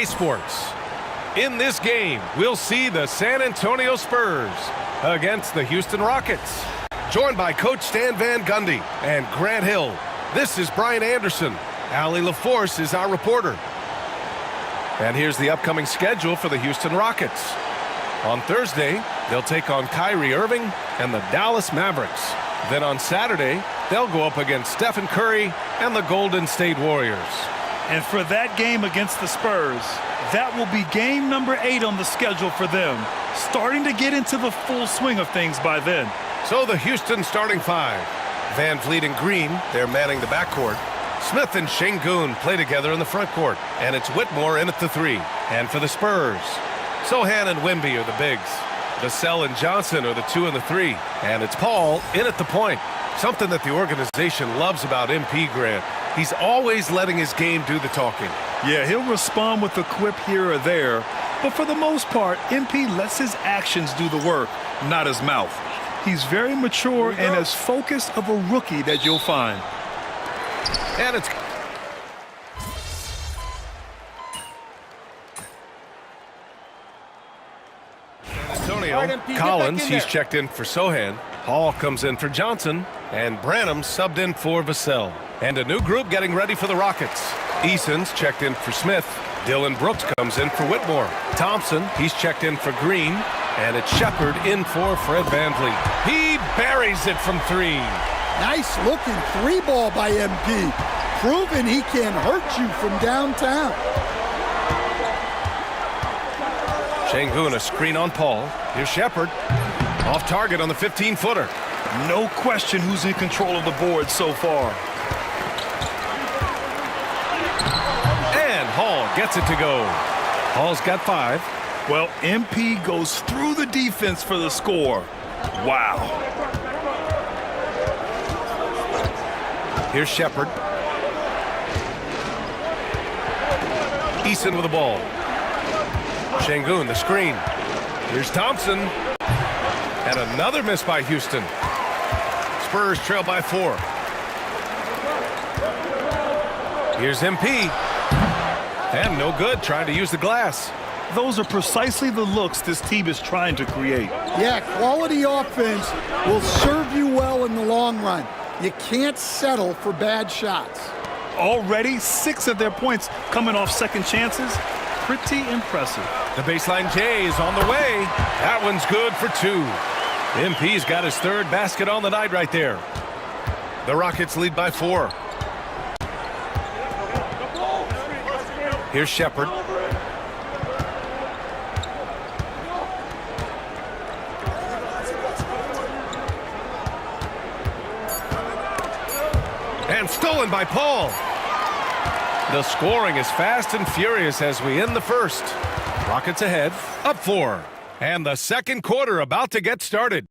Sports. In this game, we'll see the San Antonio Spurs against the Houston Rockets. Joined by Coach Stan Van Gundy and Grant Hill, this is Brian Anderson. Allie LaForce is our reporter. And here's the upcoming schedule for the Houston Rockets. On Thursday, they'll take on Kyrie Irving and the Dallas Mavericks. Then on Saturday, they'll go up against Stephen Curry and the Golden State Warriors. And for that game against the Spurs, that will be game number 8 on the schedule for them, starting to get into the full swing of things by then. So the Houston starting 5. Van Vliet and Green, they're manning the backcourt. Smith and Şengün play together in the front court, and it's Whitmore in at the 3. And for the Spurs, Sohan and Wemby are the bigs. Vassell and Johnson are the 2 and the 3. And it's Paul in at the point. Something that the organization loves about MP, Grant. He's always letting his game do the talking. Yeah, he'll respond with a quip here or there, but for the most part, MP lets his actions do the work, not his mouth. He's very mature and as focused of a rookie that you'll find. And it's Antonio. Collins, he's checked in for Sohan. Hall comes in for Johnson, and Branham subbed in for Vassell. And a new group getting ready for the Rockets. Eason's checked in for Smith. Dillon Brooks comes in for Whitmore. Thompson, he's checked in for Green. And it's Shepard in for Fred VanVleet. He buries it from 3. Nice looking 3-ball by MP. Proving he can hurt you from downtown. Şengün, a screen on Paul. Here's Shepard. Off target on the 15-footer. No question who's in control of the board so far. And Hall gets it to go. Hall's got 5. Well, MP goes through the defense for the score. Wow. Here's Shepard. Eason with the ball. Şengün, the screen. Here's Thompson. And another miss by Houston. Spurs trail by 4. Here's MP. And no good, trying to use the glass. Those are precisely the looks this team is trying to create. Yeah, quality offense will serve you well in the long run. You can't settle for bad shots. Already 6 of their points coming off second chances. Pretty impressive. The baseline J is on the way. That one's good for 2. MP's got his 3rd basket on the night right there. The Rockets lead by 4. Here's Shepard. And stolen by Paul. The scoring is fast and furious as we end the first. Rockets ahead, up 4. And the second quarter about to get started.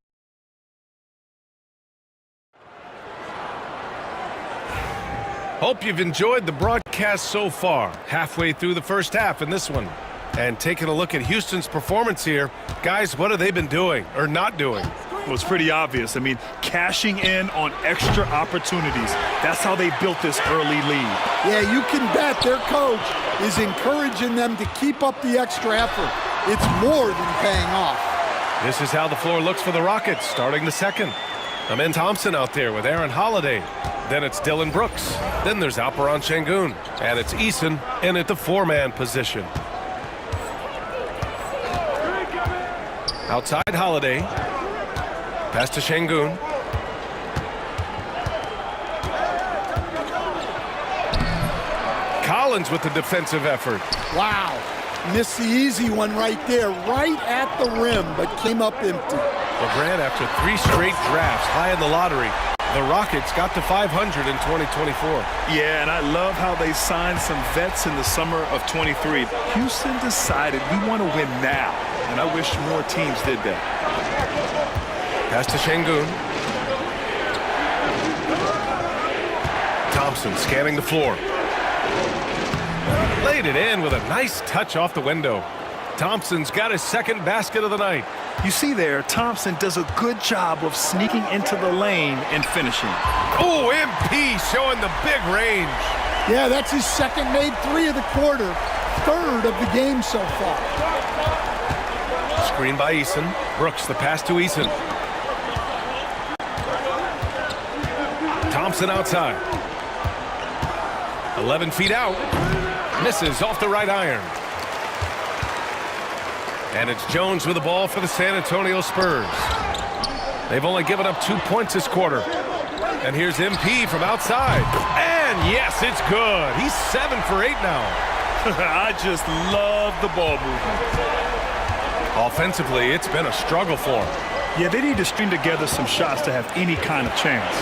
Hope you've enjoyed the broadcast so far. Halfway through the first half in this one. And taking a look at Houston's performance here. Guys, what have they been doing or not doing? Well, it's pretty obvious. I mean, cashing in on extra opportunities. That's how they built this early lead. Yeah, you can bet their coach is encouraging them to keep up the extra effort. It's more than paying off. This is how the floor looks for the Rockets starting the second. Amen Thompson out there with Aaron Holiday. Then it's Dillon Brooks. Then there's Alperen Şengün. And it's Eason in at the 4-man position. Outside Holiday. Pass to Şengün. Collins with the defensive effort. Wow. Missed the easy one right there, right at the rim, but came up empty. Well, Grant, after 3 straight drafts high in the lottery, the Rockets got to 500 in 2024. Yeah, and I love how they signed some vets in the summer of 23. Houston decided we want to win now, and I wish more teams did that. Pass to Şengün. Thompson scanning the floor. Laid it in with a nice touch off the window. Thompson's got his 2nd basket of the night. You see there, Thompson does a good job of sneaking into the lane and finishing. Oh, MP showing the big range. Yeah, that's his 2nd made 3 of the quarter. third of the game so far. Screen by Eason. Brooks, the pass to Eason. Thompson outside. 11 feet out. Misses off the right iron. And it's Jones with the ball for the San Antonio Spurs. They've only given up 2 points this quarter. And here's MP from outside. And yes, it's good. He's 7 for 8 now. I just love the ball movement. Offensively, it's been a struggle for him. Yeah, they need to string together some shots to have any kind of chance.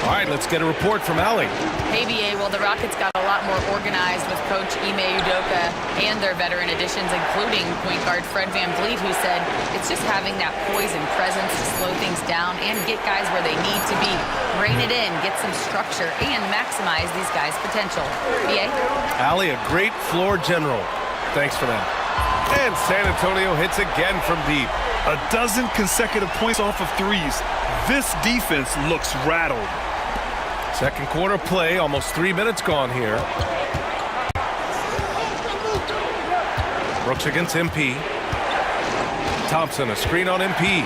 All right, let's get a report from Allie. Hey, BA. Well, the Rockets got a lot more organized with Coach Ime Udoka and their veteran additions, including point guard Fred VanVleet, who said it's just having that poise and presence to slow things down and get guys where they need to be. Rein it in, get some structure, and maximize these guys' potential. BA? Allie, a great floor general. Thanks for that. And San Antonio hits again from deep. A dozen consecutive points off of threes. This defense looks rattled. Second quarter play, almost 3 minutes gone here. Brooks against MP. Thompson, a screen on MP.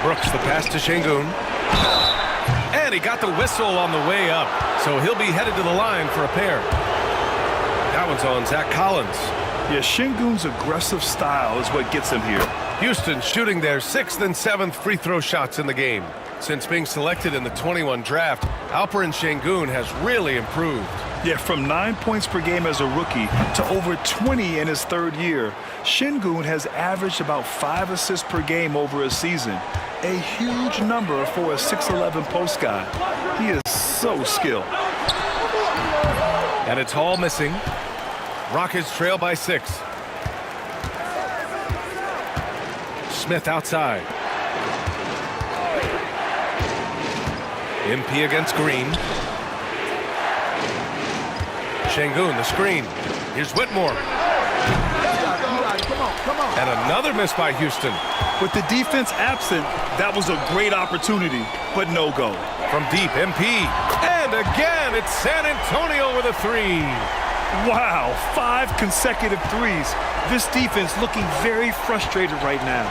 Brooks, the pass to Şengün. And he got the whistle on the way up, so he'll be headed to the line for a pair. That one's on Zach Collins. Yeah, Şengün's aggressive style is what gets him here. Houston shooting their 6th and 7th free throw shots in the game. Since being selected in the 21 draft, Alperen Şengün has really improved. Yeah, from 9 points per game as a rookie to over 20 in his third year, Şengün has averaged about 5 assists per game over a season. A huge number for a 6'11 post guy. He is so skilled. And it's Hall missing. Rockets trail by 6. Smith outside. MP against Green. Şengün, the screen. Here's Whitmore. And another miss by Houston. With the defense absent, that was a great opportunity, but no go. From deep, MP. And again, it's San Antonio with a 3. Wow, 5 consecutive threes. This defense looking very frustrated right now.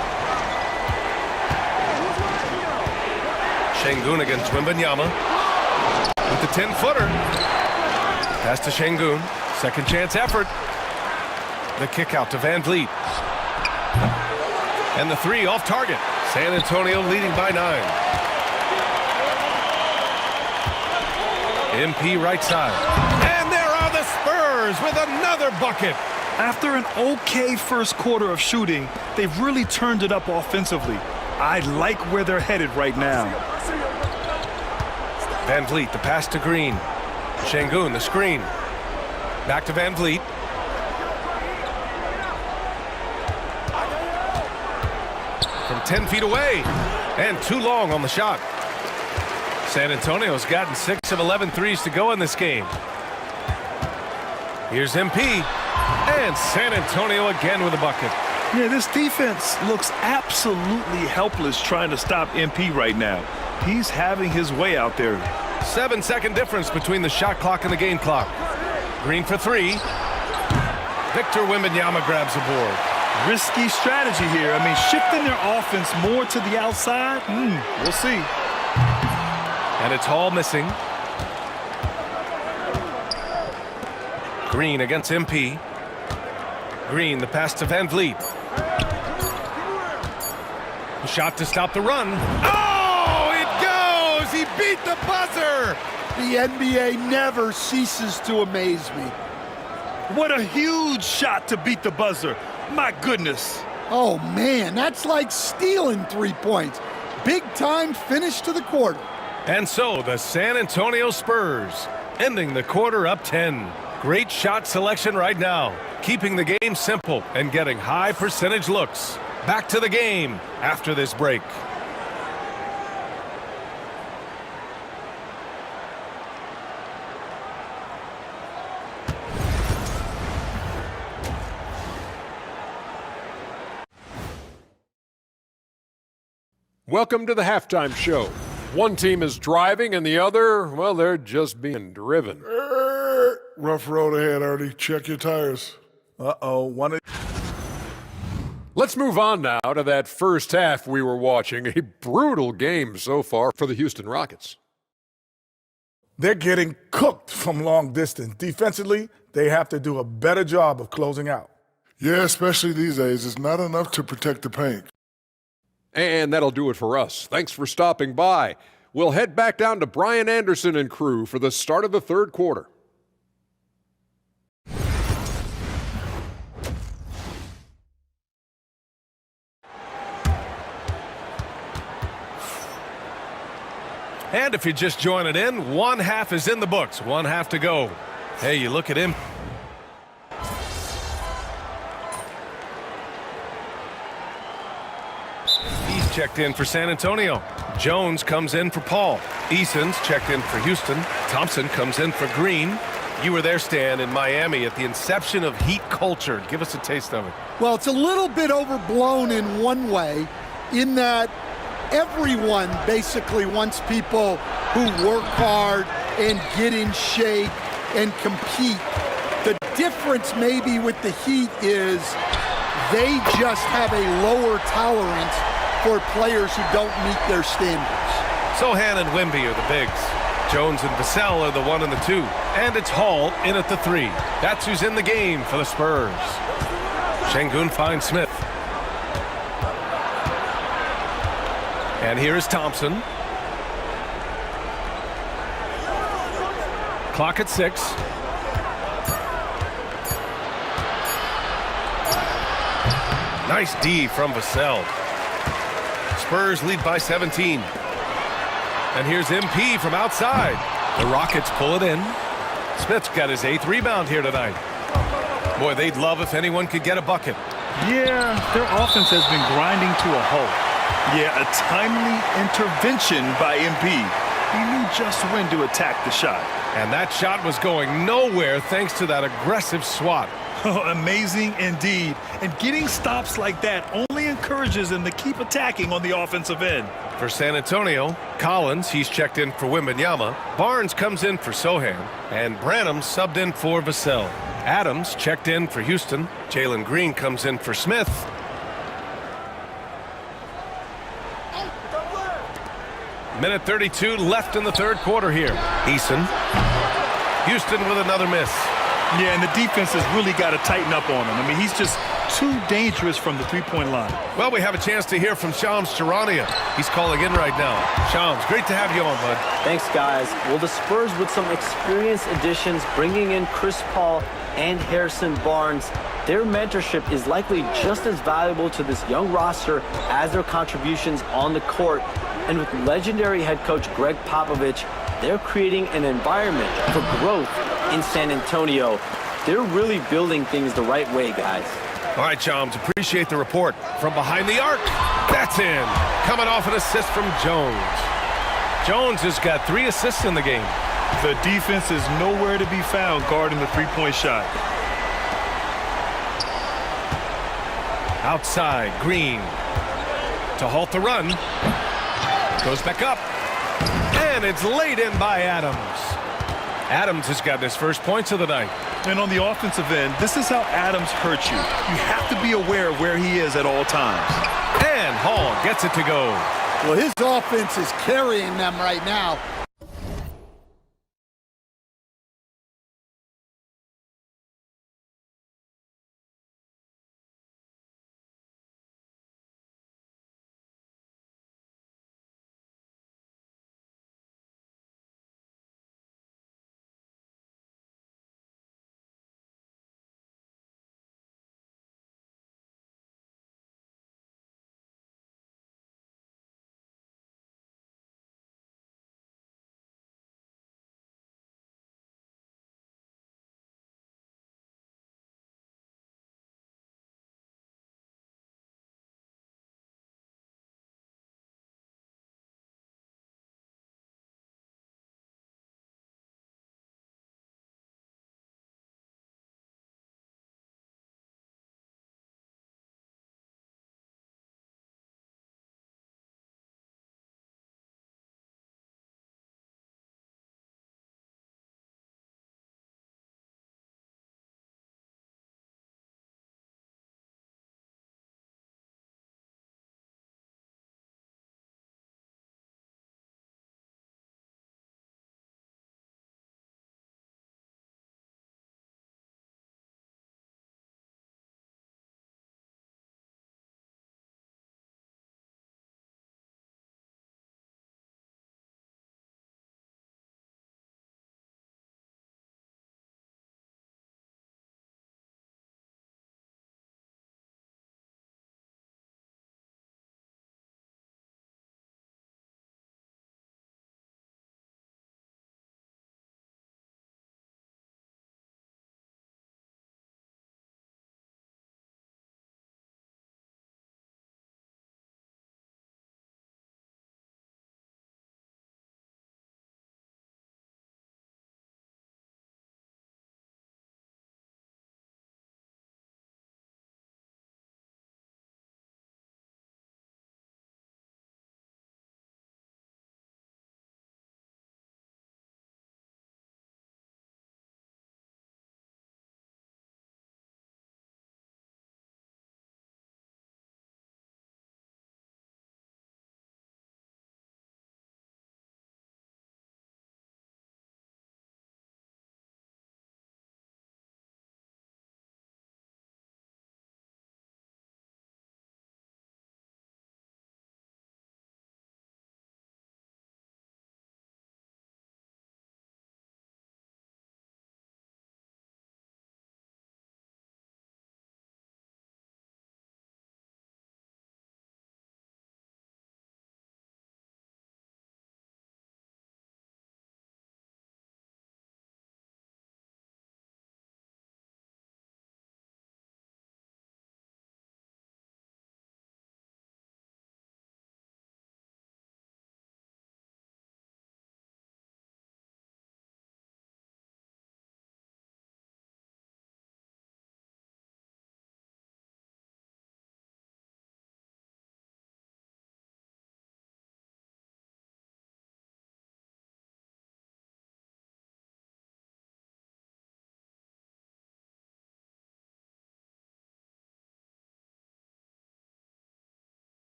Şengün against Wembanyama with the 10-footer. Pass to Şengün. Second chance effort. The kick out to VanVleet. And the 3 off target. San Antonio leading by 9. MP right side. And there are the Spurs with another bucket. After an okay first quarter of shooting, they've really turned it up offensively. I like where they're headed right now. VanVleet, the pass to Green. Şengün, the screen. Back to VanVleet. From 10 feet away. And too long on the shot. San Antonio's gotten 6 of 11 threes to go in this game. Here's MP. And San Antonio again with a bucket. Yeah, this defense looks absolutely helpless trying to stop MP right now. He's having his way out there. 7-second difference between the shot clock and the game clock. Green for 3. Victor Wembanyama grabs a board. Risky strategy here. I mean, shifting their offense more to the outside, we'll see. And it's Hall missing. Green against MP. Green, the pass to VanVleet. The shot to stop the run. Oh, it goes! He beat the buzzer! The NBA never ceases to amaze me. What a huge shot to beat the buzzer. My goodness. Oh, man, that's like stealing 3 points. Big time finish to the quarter. And so the San Antonio Spurs ending the quarter up 10. Great shot selection right now, keeping the game simple and getting high percentage looks. Back to the game after this break. Welcome to the halftime show. One team is driving and the other, well, they're just being driven. Rough road ahead, Artie. Check your tires. Uh-oh. Let's move on now to that first half we were watching. A brutal game so far for the Houston Rockets. They're getting cooked from long distance. Defensively, they have to do a better job of closing out. Yeah, especially these days. It's not enough to protect the paint. And that'll do it for us. Thanks for stopping by. We'll head back down to Brian Anderson and crew for the start of the third quarter. And if you're just joining in, one half is in the books, one half to go. Hey, you look at him. He's checked in for San Antonio. Jones comes in for Paul. Eason's checked in for Houston. Thompson comes in for Green. You were there, Stan, in Miami at the inception of Heat culture. Give us a taste of it. Well, it's a little bit overblown in one way, in that everyone basically wants people who work hard and get in shape and compete. The difference maybe with the Heat is they just have a lower tolerance for players who don't meet their standards. Sohan and Wemby are the bigs. Jones and Vassell are the 1 and the 2. And it's Hall in at the 3. That's who's in the game for the Spurs. Şengün finds Smith. And here's Thompson. Clock at 6. Nice D from Vassell. Spurs lead by 17. And here's MP from outside. The Rockets pull it in. Smith's got his 8th rebound here tonight. Boy, they'd love if anyone could get a bucket. Yeah, their offense has been grinding to a halt. Yeah, a timely intervention by MP. He knew just when to attack the shot. And that shot was going nowhere thanks to that aggressive swat. Oh, amazing indeed. And getting stops like that only encourages them to keep attacking on the offensive end. For San Antonio, Collins, he's checked in for Wembanyama. Barnes comes in for Sohan. And Branham subbed in for Vassell. Adams checked in for Houston. Jalen Green comes in for Smith. Minute 32 left in the third quarter here. Eason. Houston with another miss. Yeah, and the defense has really got to tighten up on him. I mean, he's just too dangerous from the three-point line. Well, we have a chance to hear from Shams Charania. He's calling in right now. Shams, great to have you on, bud. Thanks, guys. Well, the Spurs with some experienced additions, bringing in Chris Paul and Harrison Barnes. Their mentorship is likely just as valuable to this young roster as their contributions on the court. And with legendary head coach Greg Popovich, they're creating an environment for growth in San Antonio. They're really building things the right way, guys. All right, Shams, appreciate the report. From behind the arc, that's in. Coming off an assist from Jones. Jones has got 3 assists in the game. The defense is nowhere to be found guarding the three-point shot. Outside, Green. To halt the run. Goes back up. And it's laid in by Adams. Adams has got his first points of the night. And on the offensive end, this is how Adams hurts you. You have to be aware of where he is at all times. And Hall gets it to go. Well, his offense is carrying them right now.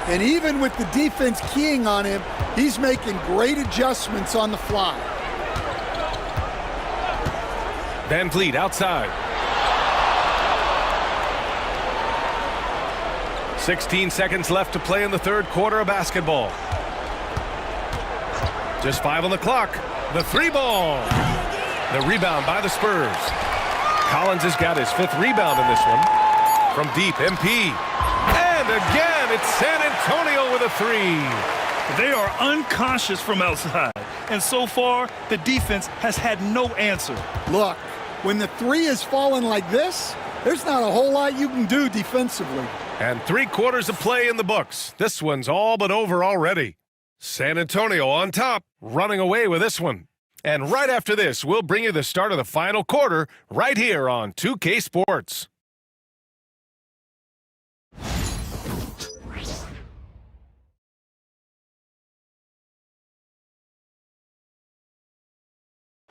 And even with the defense keying on him, he's making great adjustments on the fly. Van Vliet outside. 16 seconds left to play in the third quarter of basketball. Just 5 on the clock. The 3-ball. The rebound by the Spurs. Collins has got his 5th rebound in this one. From deep, MP. And again, it's San Antonio with a 3. They are unconscious from outside. And so far, the defense has had no answer. Look, when the 3 is falling like this, there's not a whole lot you can do defensively. And 3 quarters of play in the books. This one's all but over already. San Antonio on top, running away with this one. And right after this, we'll bring you the start of the final quarter right here on 2K Sports.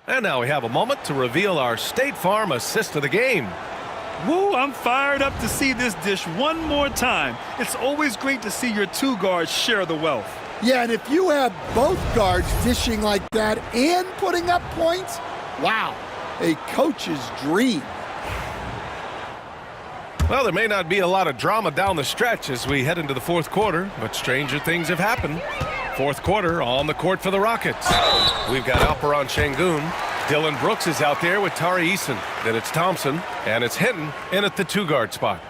And now we have a moment to reveal our State Farm assist of the game. Woo, I'm fired up to see this dish one more time. It's always great to see your 2 guards share the wealth. Yeah, and if you have both guards dishing like that and putting up points, wow, a coach's dream. Well, there may not be a lot of drama down the stretch as we head into the fourth quarter, but stranger things have happened. Fourth quarter on the court for the Rockets. We've got Alperon Şengün. Dylan Brooks is out there with Tari Eason. Then it's Thompson, and it's Hinton in at the 2-guard spot.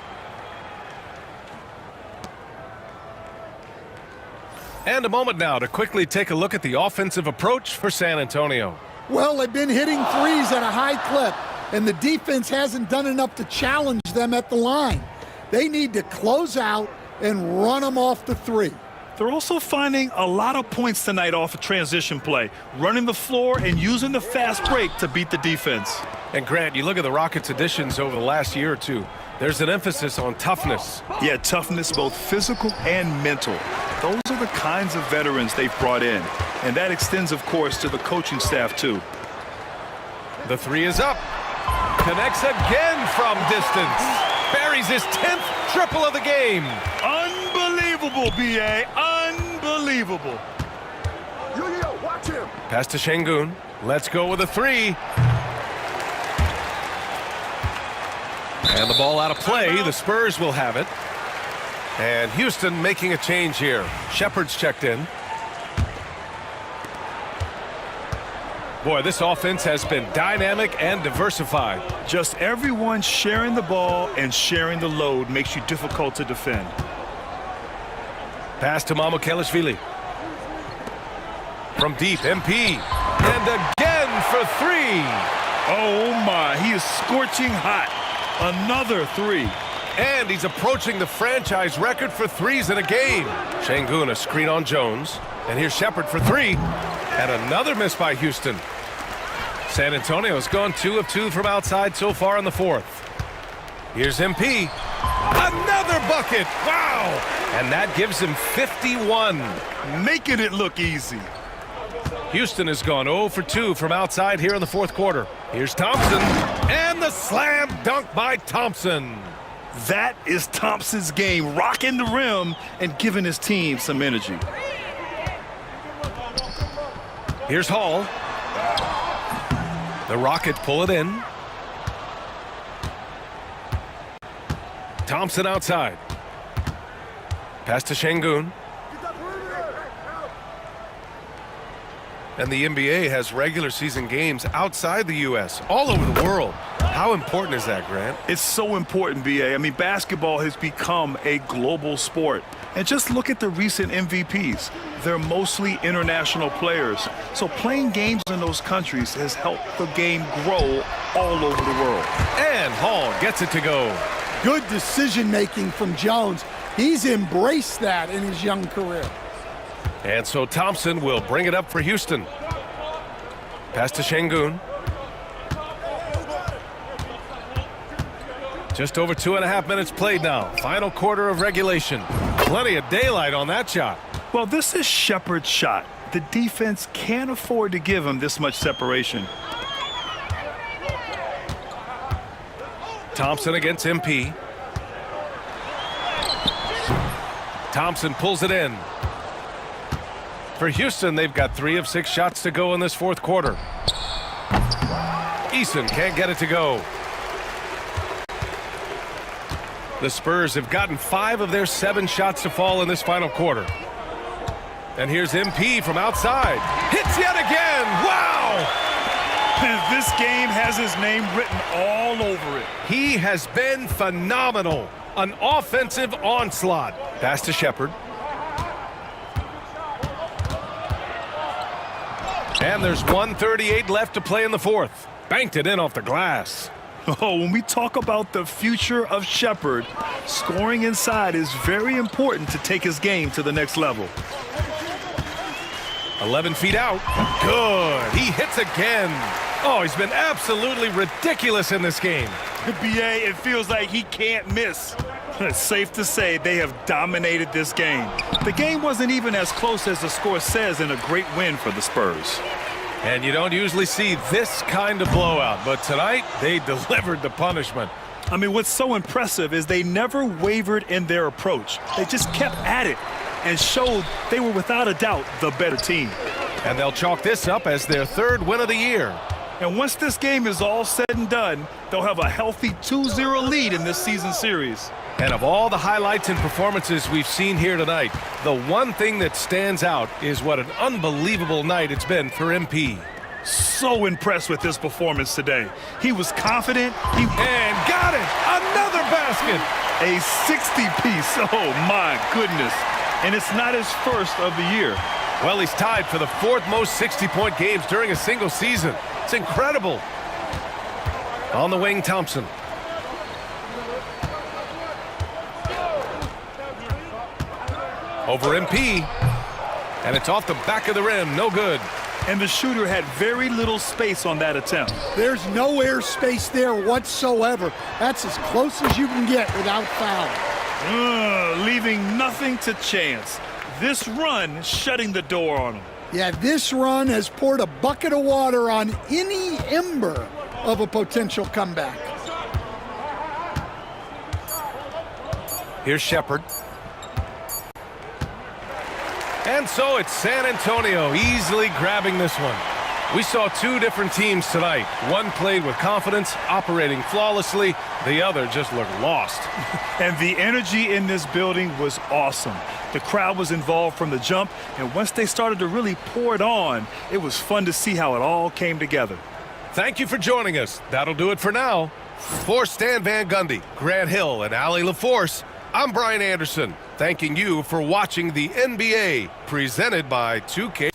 And a moment now to quickly take a look at the offensive approach for San Antonio. Well, they've been hitting threes at a high clip, and the defense hasn't done enough to challenge them at the line. They need to close out and run them off the 3. They're also finding a lot of points tonight off of transition play, running the floor and using the fast break to beat the defense. And Grant, you look at the Rockets' additions over the last year or two. There's an emphasis on toughness. Yeah, toughness, both physical and mental. Those are the kinds of veterans they've brought in. And that extends, of course, to the coaching staff, too. The 3 is up. Connects again from distance. Buries his 10th triple of the game. Unbelievable, B.A. Unbelievable. Watch him. Pass to Şengün. Let's go with a 3. And the ball out of play. The Spurs will have it. And Houston making a change here. Shepard's checked in. Boy, this offense has been dynamic and diversified. Just everyone sharing the ball and sharing the load makes you difficult to defend. Pass to Mamukelashvili. From deep, MP. And again for 3. Oh, my. He is scorching hot. Another 3. And he's approaching the franchise record for 3s in a game. Şengün, a screen on Jones. And here's Shepard for 3. And another miss by Houston. San Antonio's gone 2 of 2 from outside so far in the fourth. Here's MP. Another bucket. Wow. And that gives him 51. Making it look easy. Houston has gone 0 for 2 from outside here in the fourth quarter. Here's Thompson. And the slam dunk by Thompson. That is Thompson's game, rocking the rim and giving his team some energy. Here's Hall. The Rockets pull it in. Thompson outside. Pass to Şengün. And the NBA has regular season games outside the U.S., all over the world. How important is that, Grant? It's so important, B.A. I mean, basketball has become a global sport. And just look at the recent MVPs. They're mostly international players. So playing games in those countries has helped the game grow all over the world. And Hall gets it to go. Good decision-making from Jones. He's embraced that in his young career. And so Thompson will bring it up for Houston. Pass to Şengün. Just over 2.5 minutes played now. Final quarter of regulation. Plenty of daylight on that shot. Well, this is Shepard's shot. The defense can't afford to give him this much separation. Thompson against MP. Thompson pulls it in. For Houston, they've got 3 of 6 shots to go in this fourth quarter. Eason can't get it to go. The Spurs have gotten 5 of their 7 shots to fall in this final quarter. And here's MP from outside. Hits yet again. Wow! And this game has his name written all over it. He has been phenomenal. An offensive onslaught. Pass to Shepherd. And there's 1:38 left to play in the fourth. Banked it in off the glass. Oh, when we talk about the future of Shepherd, scoring inside is very important to take his game to the next level. 11 feet out. Good. He hits again. Oh, he's been absolutely ridiculous in this game. BA, it feels like he can't miss. It's safe to say they have dominated this game. The game wasn't even as close as the score says in a great win for the Spurs. And you don't usually see this kind of blowout, but tonight they delivered the punishment. I mean, what's so impressive is they never wavered in their approach. They just kept at it and showed they were without a doubt the better team. And they'll chalk this up as their 3rd win of the year. And once this game is all said and done, they'll have a healthy 2-0 lead in this season series. And of all the highlights and performances we've seen here tonight, the one thing that stands out is what an unbelievable night it's been for MP. So impressed with his performance today. He was confident. And got it! Another basket! A 60-piece. Oh, my goodness. And it's not his first of the year. Well, he's tied for the 4th most 60-point games during a single season. It's incredible. On the wing, Thompson. Over MP. And it's off the back of the rim. No good. And the shooter had very little space on that attempt. There's no air space there whatsoever. That's as close as you can get without fouling. Leaving nothing to chance. This run shutting the door on him. Yeah, this run has poured a bucket of water on any ember of a potential comeback. Here's Shepherd. And so it's San Antonio easily grabbing this one. We saw 2 different teams tonight. One played with confidence, operating flawlessly. The other just looked lost. And the energy in this building was awesome. The crowd was involved from the jump, and once they started to really pour it on, it was fun to see how it all came together. Thank you for joining us. That'll do it for now. For Stan Van Gundy, Grant Hill, and Allie LaForce, I'm Brian Anderson, thanking you for watching the NBA, presented by 2K.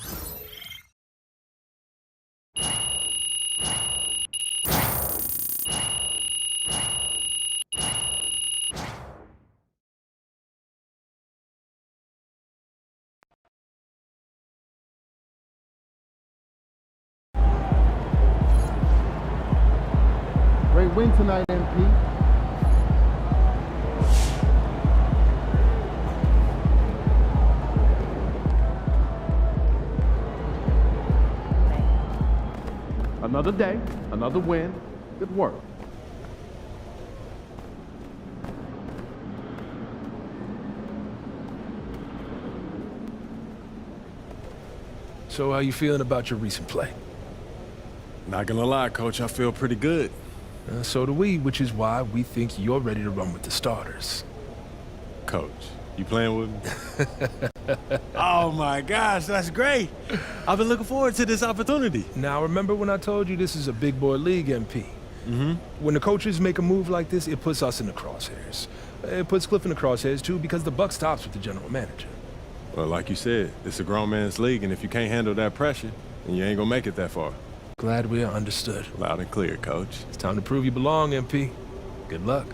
Great win tonight, MP. Another day, another win. Good work. So how you feeling about your recent play? Not gonna lie, Coach, I feel pretty good. So do we, which is why we think you're ready to run with the starters. Coach, you playing with me? Oh my gosh, that's great. I've been looking forward to this opportunity. Now, remember when I told you this is a big boy league, MP? Mm-hmm. When the coaches make a move like this, it puts us in the crosshairs. It puts Cliff in the crosshairs, too, because the buck stops with the general manager. Well, like you said, it's a grown man's league, and if you can't handle that pressure, then you ain't gonna make it that far. Glad we are understood. Loud and clear, Coach. It's time to prove you belong, MP. Good luck.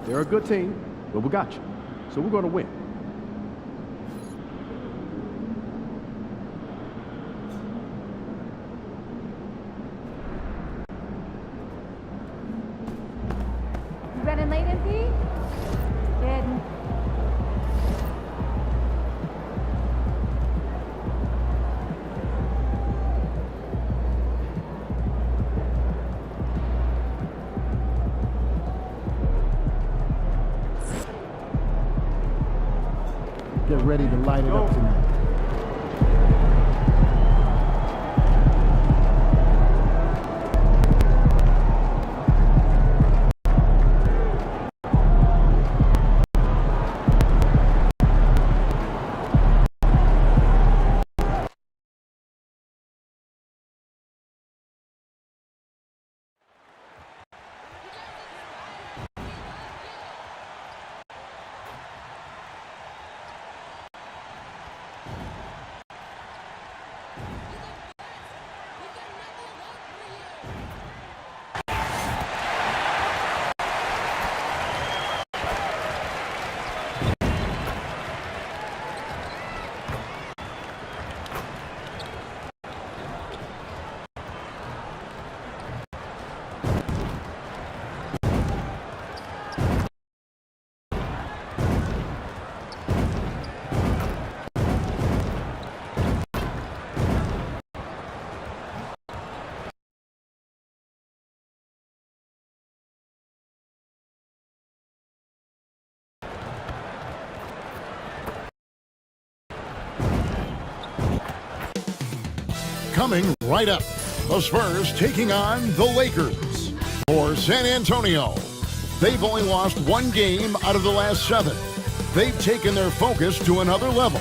They're a good team, but we got you. So we're going to win. Running late, MP? Good. Get ready to light it up tonight. Coming right up, the Spurs taking on the Lakers. For San Antonio, they've only lost one game out of the last 7. They've taken their focus to another level,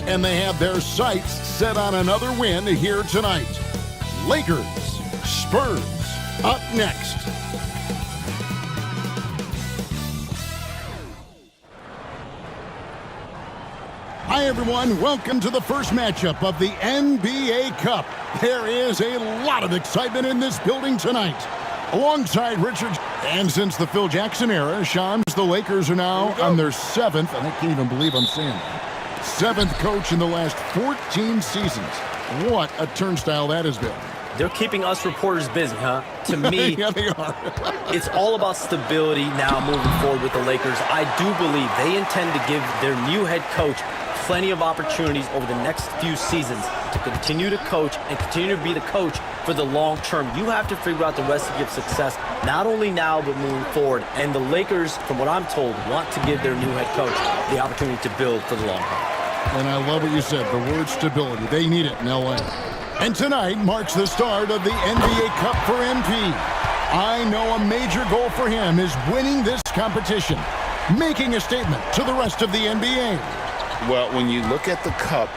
and they have their sights set on another win here tonight. Lakers, Spurs, up next. Hi, everyone. Welcome to the first matchup of the NBA Cup. There is a lot of excitement in this building tonight. Alongside Richard, and since the Phil Jackson era, Shams, the Lakers are now on their 7th, and I can't even believe I'm saying that, 7th coach in the last 14 seasons. What a turnstile that has been. They're keeping us reporters busy, huh? To me, yeah, they are. It's all about stability now moving forward with the Lakers. I do believe they intend to give their new head coach plenty of opportunities over the next few seasons to continue to coach and continue to be the coach for the long term. You have to figure out the recipe of success, not only now, but moving forward. And the Lakers, from what I'm told, want to give their new head coach the opportunity to build for the long haul. And I love what you said, the word stability. They need it in L.A. And tonight marks the start of the NBA Cup for MP. I know a major goal for him is winning this competition, making a statement to the rest of the NBA. Well, when you look at the Cup,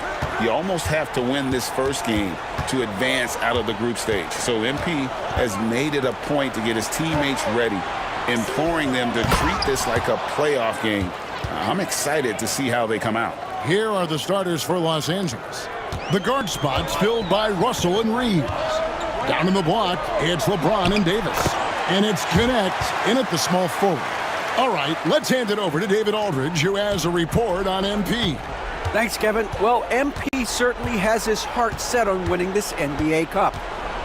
you almost have to win this first game to advance out of the group stage. So MP has made it a point to get his teammates ready, imploring them to treat this like a playoff game. I'm excited to see how they come out. Here are the starters for Los Angeles. The guard spots filled by Russell and Reeves. Down in the block, it's LeBron and Davis. And it's Connect in at the small forward. All right, let's hand it over to David Aldridge, who has a report on MP. Thanks, Kevin. Well, MP certainly has his heart set on winning this NBA Cup.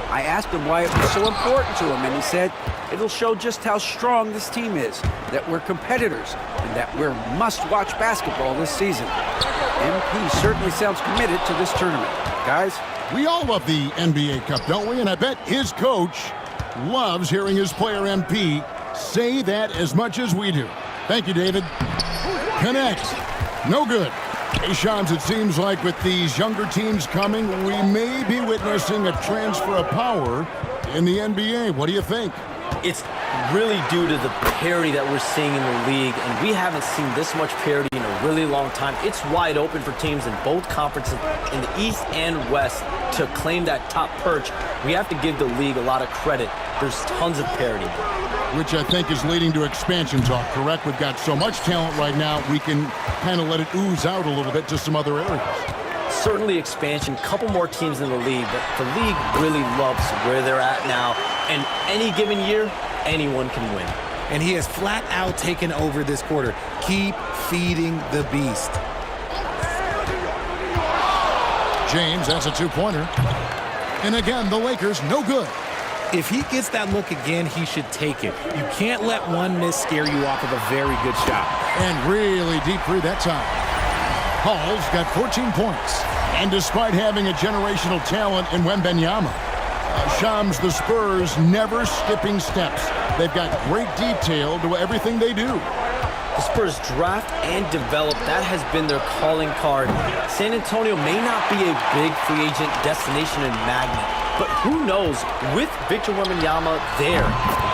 I asked him why it was so important to him, and he said it'll show just how strong this team is, that we're competitors, and that we're must-watch basketball this season. MP certainly sounds committed to this tournament. Guys? We all love the NBA Cup, don't we? And I bet his coach loves hearing his player MP say that as much as we do. Thank you, David. Connect. No good. Hey, Shams, it seems like with these younger teams coming, we may be witnessing a transfer of power in the NBA. What do you think? It's really due to the parity that we're seeing in the league, and we haven't seen this much parity in a really long time. It's wide open for teams in both conferences, in the East and West, to claim that top perch. We have to give the league a lot of credit. There's tons of parity. Which I think is leading to expansion talk, correct? We've got so much talent right now, we can kind of let it ooze out a little bit to some other areas. Certainly expansion, a couple more teams in the league, but the league really loves where they're at now, and any given year, anyone can win. and he has flat out taken over this quarter. Keep feeding the beast. James, that's a two-pointer. And again, the Lakers, no good. If he gets that look again, he should take it. You can't let one miss scare you off of a very good shot. And really deep three that time. Hall's got 14 points. And despite having a generational talent in Wembanyama, Shams, the Spurs never skipping steps. They've got great detail to everything they do. The Spurs draft and develop, that has been their calling card. San Antonio may not be a big free agent destination and magnet, but who knows, with Victor Wembanyama there,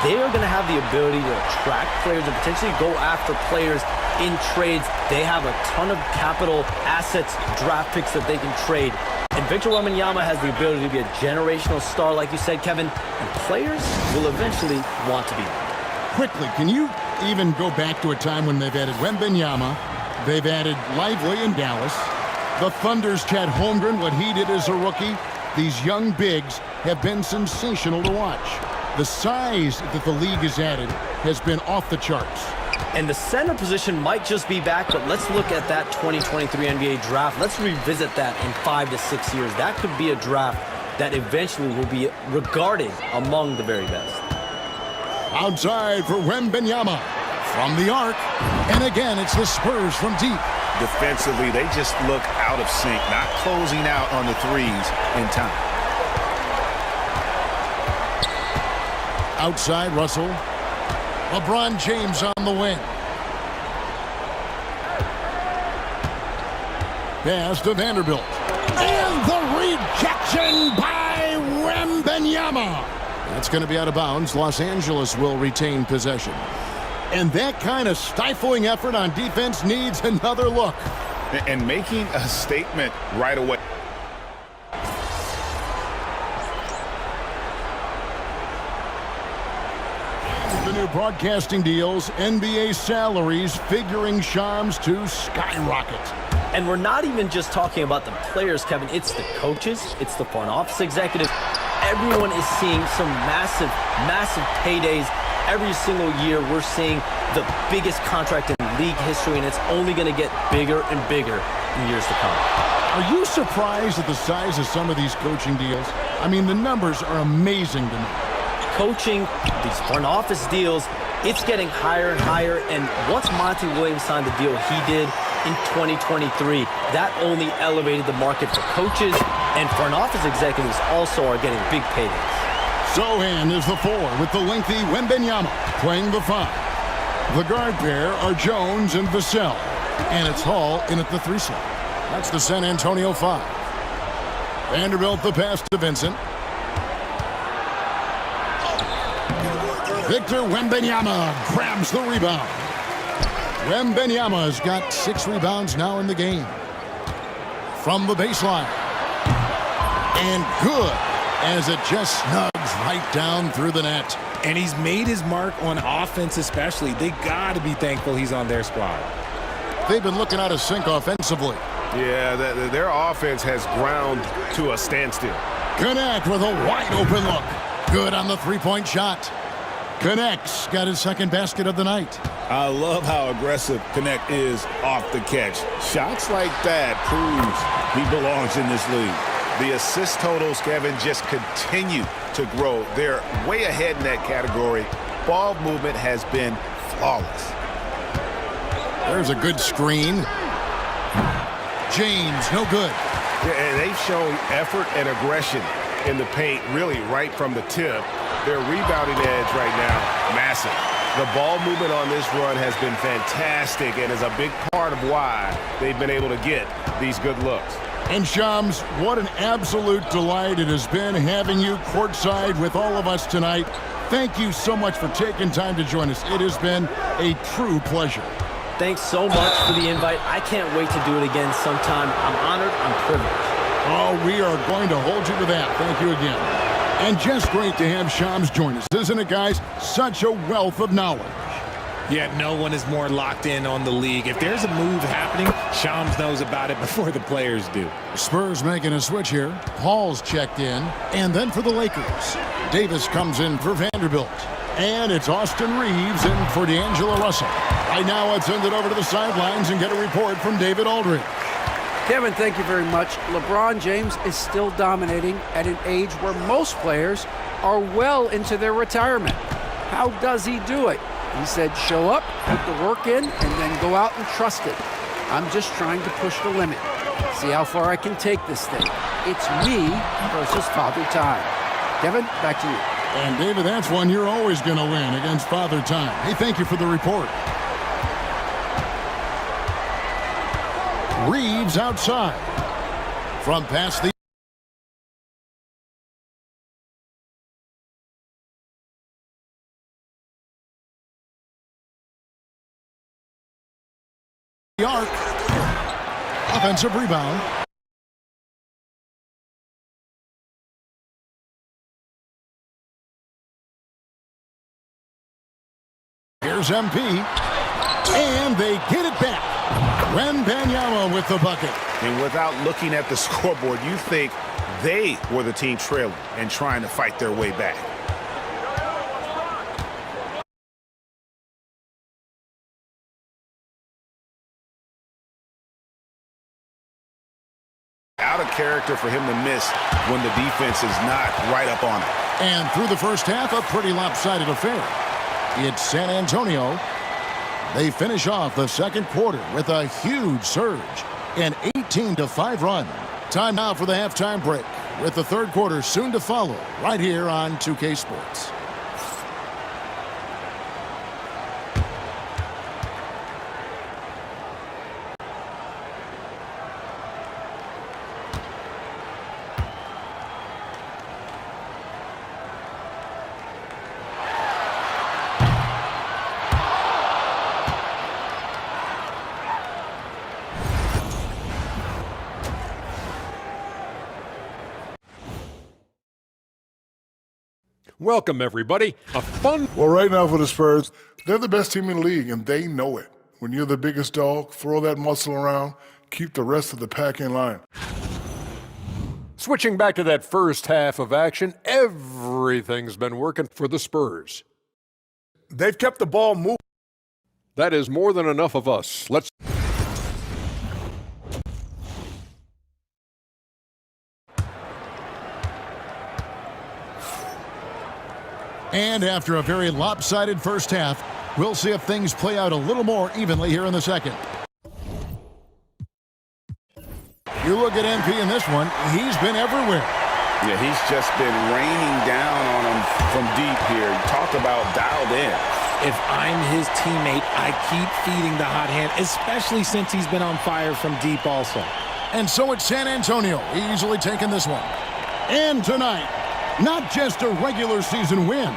they are going to have the ability to attract players and potentially go after players in trades. They have a ton of capital assets, draft picks that they can trade. And Victor Wembanyama has the ability to be a generational star, like you said, Kevin, and players will eventually want to be. Quickly, can you even go back to a time when they've added Wembanyama, they've added Lively in Dallas, the Thunder's Chet Holmgren, what he did as a rookie? These young bigs have been sensational to watch. The size that the league has added has been off the charts. And the center position might just be back, but let's look at that 2023 NBA draft. Let's revisit that in 5 to 6 years. That could be a draft that eventually will be regarded among the very best. Outside for Wembanyama from the arc. And again, it's the Spurs from deep. Defensively, they just look out of sync, not closing out on the threes in time. Outside, Russell. LeBron James on the wing. Pass to Vanderbilt. And the rejection by Wembanyama. That's going to be out of bounds. Los Angeles will retain possession. And that kind of stifling effort on defense needs another look. And making a statement right away. The new broadcasting deals, NBA salaries figuring Shams to skyrocket. And we're not even just talking about the players, Kevin. It's the coaches. It's the front office executives. Everyone is seeing some massive, massive paydays. Every single year, we're seeing the biggest contract in league history, and it's only going to get bigger and bigger in years to come. Are you surprised at the size of some of these coaching deals? I mean, the numbers are amazing to me. Coaching, these front office deals, it's getting higher and higher. And once Monty Williams signed the deal he did in 2023, that only elevated the market for coaches, and front office executives also are getting big paydays. Sohan is the 4 with the lengthy Wembanyama playing the 5. The guard pair are Jones and Vassell, and it's Hall in at the 3 slot. That's the San Antonio 5. Vanderbilt the pass to Vincent. Victor Wembanyama grabs the rebound. Wembanyama's got 6 rebounds now in the game. From the baseline. And good, as it just snugs right down through the net. And he's made his mark on offense especially. They got to be thankful he's on their squad. They've been looking out of sync offensively. Yeah, their offense has ground to a standstill. Connect with a wide open look. Good on the three-point shot. Connect's got his second basket of the night. I love how aggressive Connect is off the catch. Shots like that proves he belongs in this league. The assist totals, Kevin, just continue to grow. They're way ahead in that category. Ball movement has been flawless. There's a good screen. James, no good. Yeah, and they've shown effort and aggression in the paint, really right from the tip. Their rebounding edge right now, massive. The ball movement on this run has been fantastic and is a big part of why they've been able to get these good looks. And Shams, what an absolute delight it has been having you courtside with all of us tonight. Thank you so much for taking time to join us. It has been a true pleasure. Thanks so much for the invite. I can't wait to do it again sometime. I'm honored. I'm privileged. Oh, we are going to hold you to that. Thank you again. And just great to have Shams join us, isn't it, guys? Such a wealth of knowledge. Yeah, no one is more locked in on the league. If there's a move happening, Shams knows about it before the players do. Spurs making a switch here. Hall's checked in. And then for the Lakers, Davis comes in for Vanderbilt. And it's Austin Reeves in for D'Angelo Russell. Right now, let's send it over to the sidelines and get a report from David Aldridge. Kevin, thank you very much. LeBron James is still dominating at an age where most players are well into their retirement. How does he do it? He said, show up, put the work in, and then go out and trust it. I'm just trying to push the limit. See how far I can take this thing. It's me versus Father Time. Kevin, back to you. And David, that's one you're always going to win against Father Time. Hey, thank you for the report. Reeves outside. From past the arc. Offensive rebound. Here's MP. And they get it back. Wembanyama with the bucket. And without looking at the scoreboard, you think they were the team trailing and trying to fight their way back. Out of character for him to miss when the defense is not right up on it. And through the first half, a pretty lopsided affair. It's San Antonio. They finish off the second quarter with a huge surge, an 18-5 run. Time now for the halftime break, with the third quarter soon to follow, right here on 2K Sports. Welcome, everybody. Well, right now for the Spurs, they're the best team in the league, and they know it. When you're the biggest dog, throw that muscle around, keep the rest of the pack in line. Switching back to that first half of action, everything's been working for the Spurs. They've kept the ball moving. That is more than enough of us. Let's... And after a very lopsided first half, we'll see if things play out a little more evenly here in the second. You look at MP in this one, he's been everywhere. Yeah, he's just been raining down on him from deep here. Talk about dialed in. If I'm his teammate, I keep feeding the hot hand, especially since he's been on fire from deep also. And so it's San Antonio, easily taking this one. And tonight, not just a regular season win,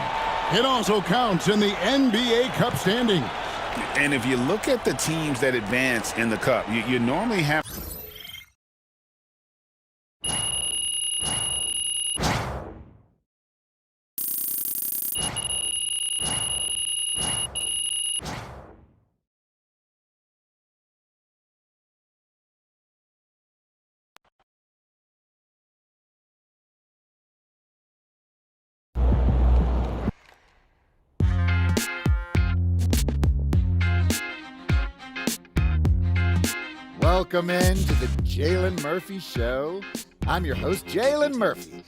it also counts in the NBA Cup standing. And if you look at the teams that advance in the Cup, you normally have... Welcome in to the Jalen Murphy Show. I'm your host, Jalen Murphy.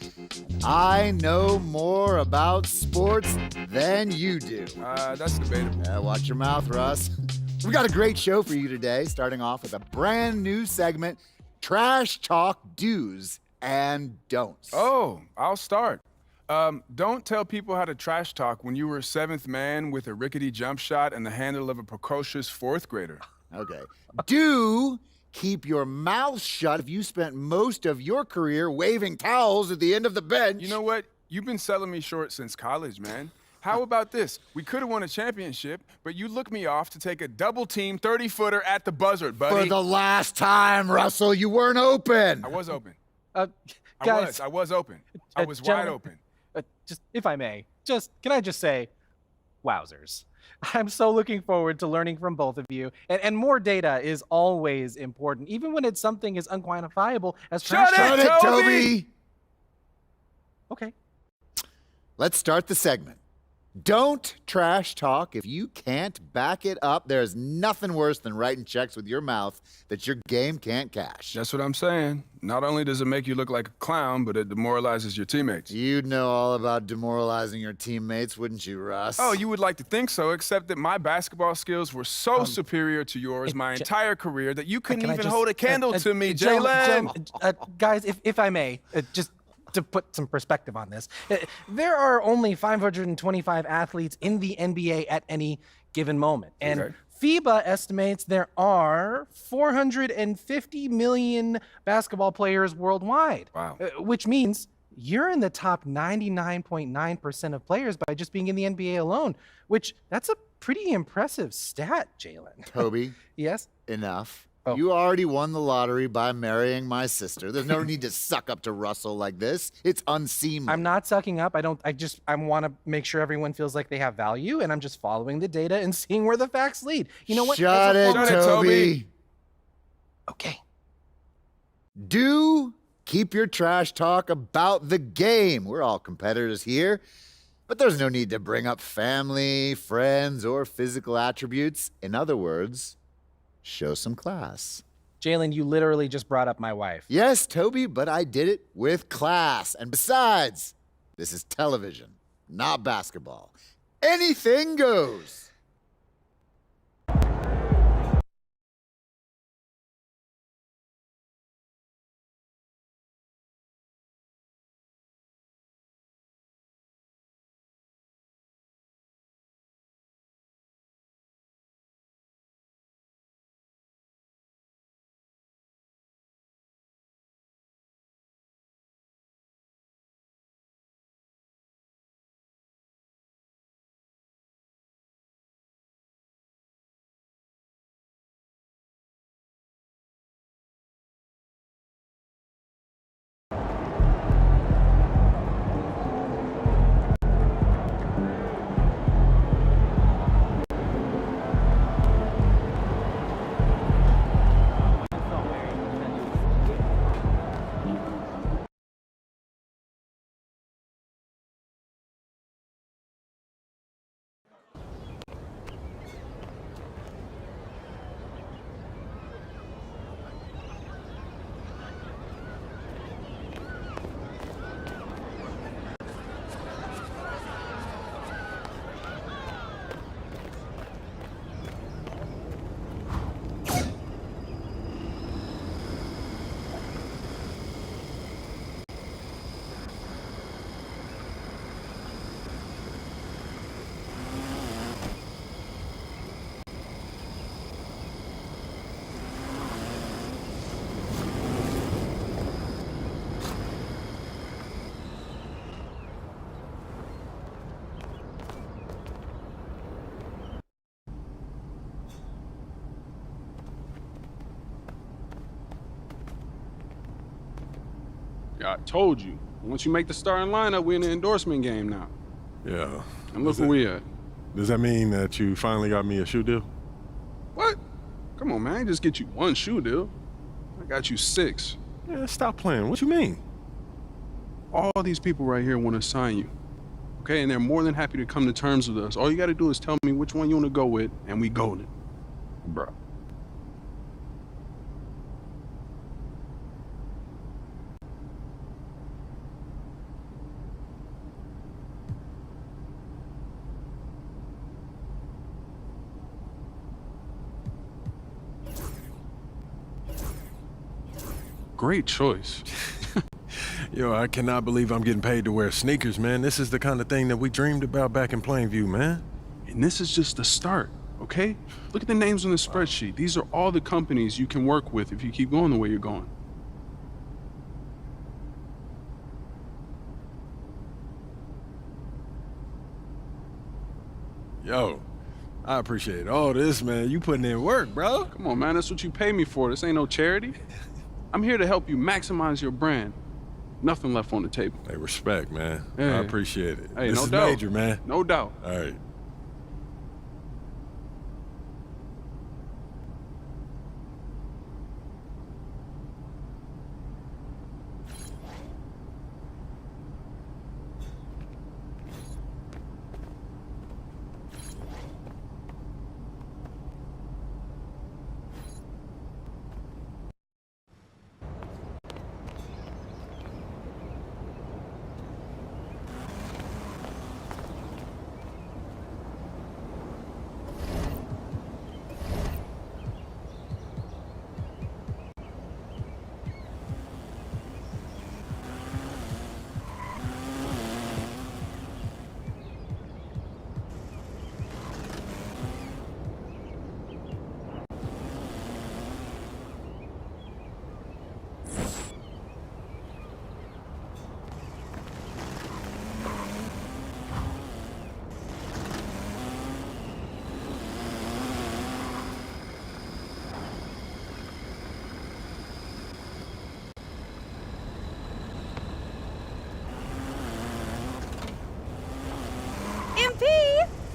I know more about sports than you do. That's debatable. Watch your mouth, Russ. We got a great show for you today, starting off with a brand new segment, Trash Talk Do's and Don'ts. Oh, I'll start. Don't tell people how to trash talk when you were seventh man with a rickety jump shot and the handle of a precocious fourth grader. Okay. Do keep your mouth shut if you spent most of your career waving towels at the end of the bench. You know what? You've been selling me short since college, man. How about this? We could have won a championship, but you looked me off to take a double-team 30-footer at the buzzer, buddy. For the last time, Russell, you weren't open. I was open. Guys, I was open. I was wide open. Just, if I may, can I just say, wowzers. I'm so looking forward to learning from both of you. And more data is always important, even when it's something as unquantifiable as trash talk. Shut it, Toby! Okay. Let's start the segment. Don't trash talk if you can't back it up. There's nothing worse than writing checks with your mouth that your game can't cash. That's what I'm saying. Not only does it make you look like a clown, but it demoralizes your teammates. You'd know all about demoralizing your teammates, wouldn't you, Russ? Oh, you would like to think so, except that my basketball skills were so superior to yours my entire career that you couldn't even hold a candle to me, Jalen. Guys, if I may, just to put some perspective on this, there are only 525 athletes in the NBA at any given moment. And FIBA estimates there are 450 million basketball players worldwide. Wow. Which means you're in the top 99.9% of players by just being in the NBA alone, which that's a pretty impressive stat, Jalen. Toby. Yes? Enough. You already won the lottery by marrying my sister. There's no need to suck up to Russell like this. It's unseemly. I'm not sucking up. I want to make sure everyone feels like they have value, and I'm just following the data and seeing where the facts lead. You know what? Shut it, Toby. Okay. Do keep your trash talk about the game. We're all competitors here, but there's no need to bring up family, friends, or physical attributes. In other words, show some class. Jalen, you literally just brought up my wife. Yes, Toby, but I did it with class. And besides, this is television, not basketball. Anything goes. I told you. Once you make the starting lineup, we're in the endorsement game now. Yeah. And look where we at. Does that mean that you finally got me a shoe deal? What? Come on, man. I ain't just get you one shoe deal. I got you 6. Yeah, stop playing. What you mean? All these people right here want to sign you. Okay, and they're more than happy to come to terms with us. All you got to do is tell me which one you want to go with, and we golden. Bro. Great choice. Yo, I cannot believe I'm getting paid to wear sneakers, man. This is the kind of thing that we dreamed about back in Plainview, man. And this is just the start, okay? Look at the names on the spreadsheet. These are all the companies you can work with if you keep going the way you're going. Yo, I appreciate all this, man. You putting in work, bro. Come on, man. That's what you pay me for. This ain't no charity. I'm here to help you maximize your brand. Nothing left on the table. Hey, respect, man. Yeah. I appreciate it. Hey, this no is doubt. major, man. No doubt. All right.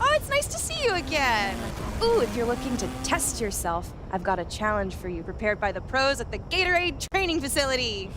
Oh, it's nice to see you again. Ooh, if you're looking to test yourself, I've got a challenge for you prepared by the pros at the Gatorade training facility.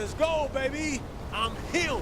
Let's go, baby. I'm him.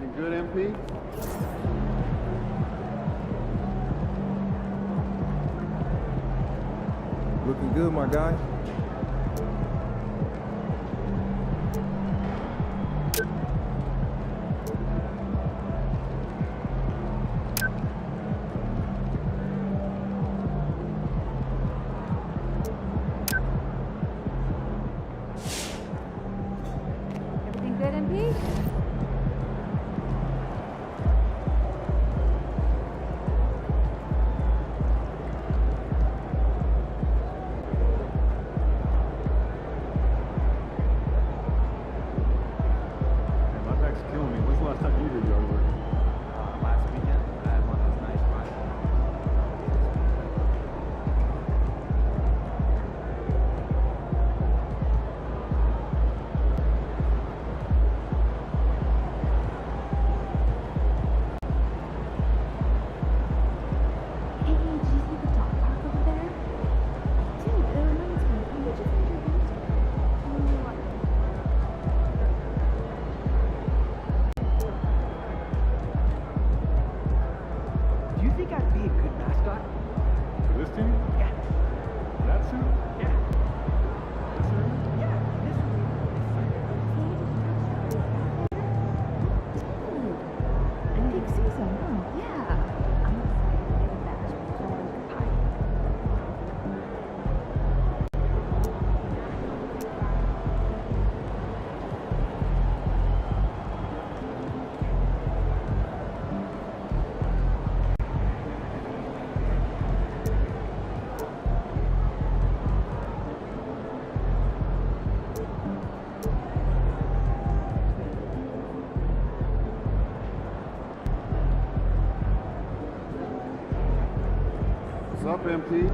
You good, MP? Looking good, my guy. Everything good, MP? Do you think I'd be a good mascot? For this team? Yeah. That suit? Yeah. This suit? Yeah. This An peak season, huh? Yeah. I'm excited to get back to pie. What's up, MP?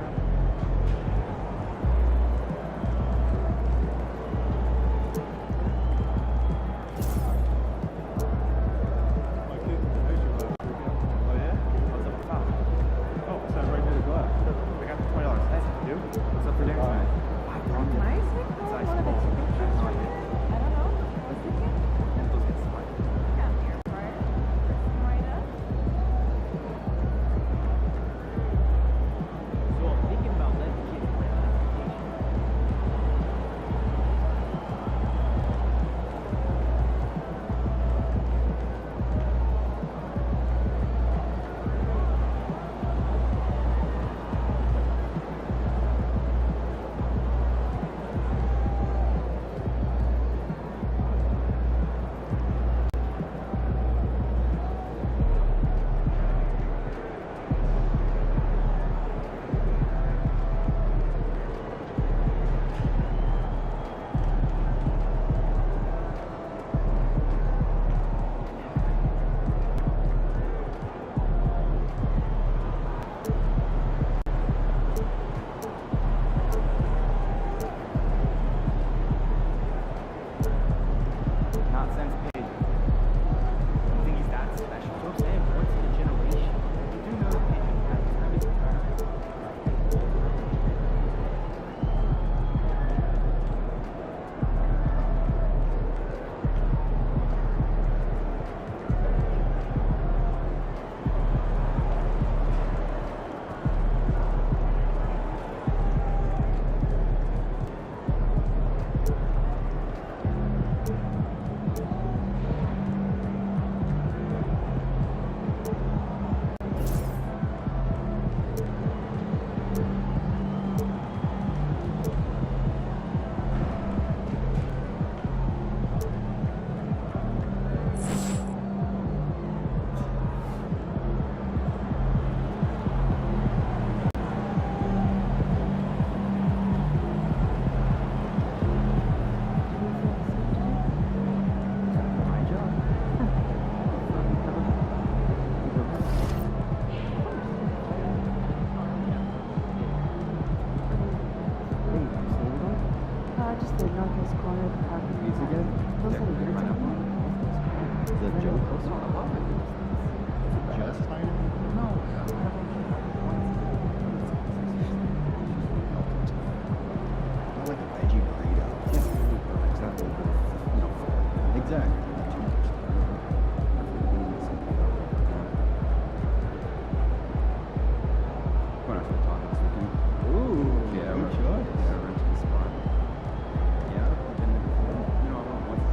Just the northwest corner of the parking lot. Pizza again? Those Yeah, are the can you good find out ones. Is that Joe? Just No. I like a veggie burrito. Yeah, exactly. Exactly. Going out for a talk this weekend. Ooh, yeah, good choice. Yeah, we're into the spot. Yeah, I've been there before. You know, I went once.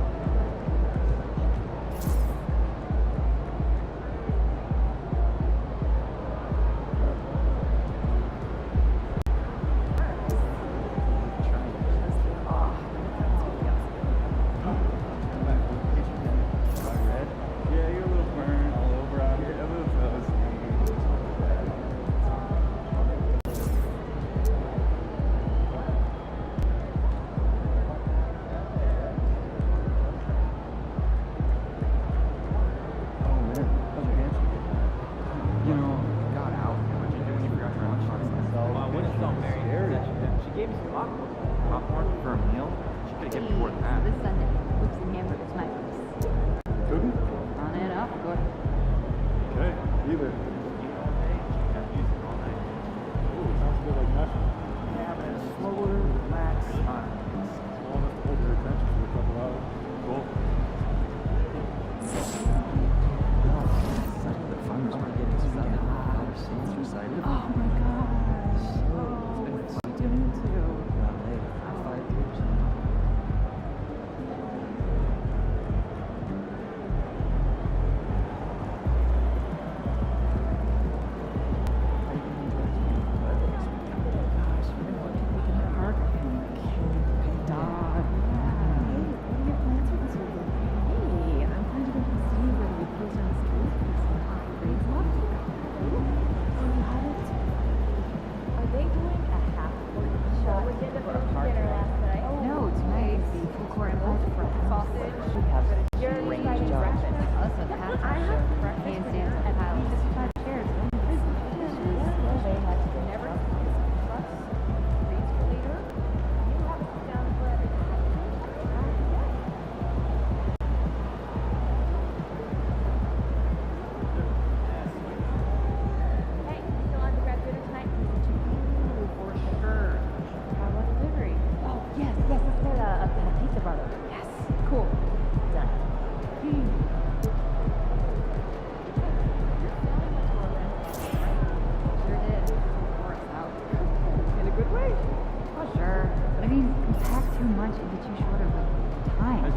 Yeah, you're a little burnt all over out here. A little toasty. Oh man, how's your handshake? You know, got out. What'd you do when you forgot your lunch? When it's all married, she gave me some popcorn. Popcorn for a meal? She could have given me more than that. This Sunday, whoops and hamburgers, my place. Cooking? On it up, good. Okay, either. Ooh, sounds a bit like Nashville. Yeah, but it's slower, relaxed. Small enough to hold your attention for a couple hours. Cool. The fun is getting to Sunday.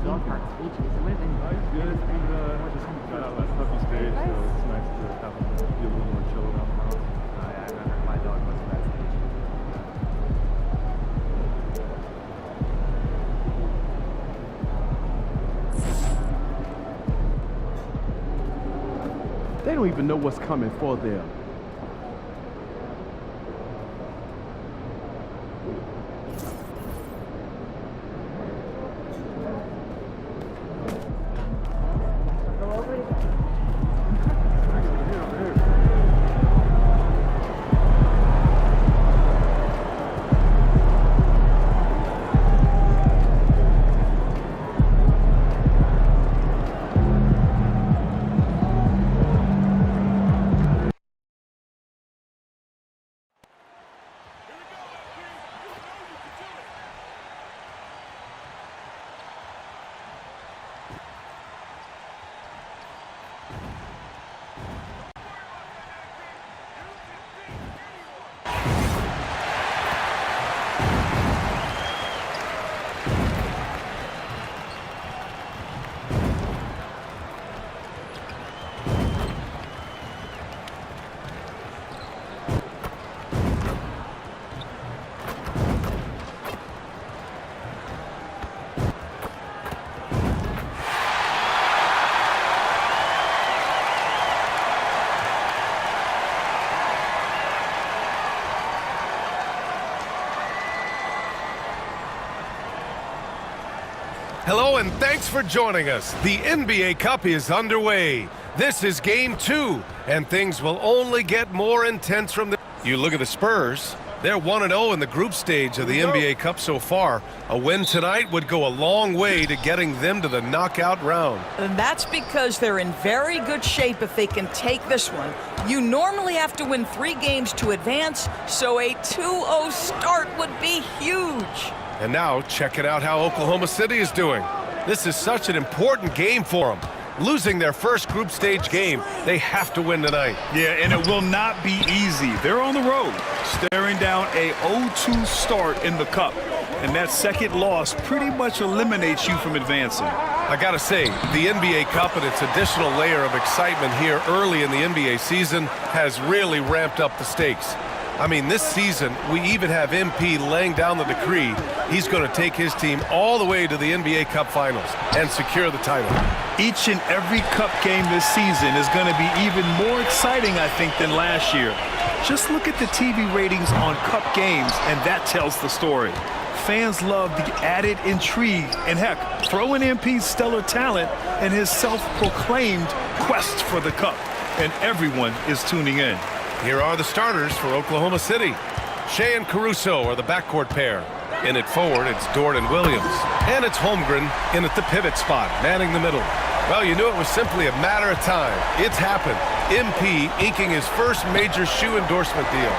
dog park stage is. It would have been good. It's a puppy stage, so it's nice to have him be a little more chill around the house. I remember my dog was at that stage. They don't even know what's coming for them. Hello and thanks for joining us. The NBA Cup is underway. This is game 2, and things will only get more intense from the... You look at the Spurs. They're 1-0 in the group stage of the NBA Cup so far. A win tonight would go a long way to getting them to the knockout round. And that's because they're in very good shape if they can take this one. You normally have to win 3 games to advance, so a 2-0 start would be huge. And now, check it out how Oklahoma City is doing. This is such an important game for them. Losing their first group stage game, they have to win tonight. Yeah, and it will not be easy. They're on the road, staring down a 0-2 start in the Cup. And that second loss pretty much eliminates you from advancing. I gotta say, the NBA Cup and its additional layer of excitement here early in the NBA season has really ramped up the stakes. I mean, this season, we even have MP laying down the decree. He's going to take his team all the way to the NBA Cup Finals and secure the title. Each and every Cup game this season is going to be even more exciting, I think, than last year. Just look at the TV ratings on Cup games, and that tells the story. Fans love the added intrigue and, heck, throw in MP's stellar talent and his self-proclaimed quest for the Cup. And everyone is tuning in. Here are the starters for Oklahoma City. Shea and Caruso are the backcourt pair. In at forward, it's Dort and Williams. And it's Holmgren in at the pivot spot, manning the middle. Well, you knew it was simply a matter of time. It's happened. MP inking his first major shoe endorsement deal.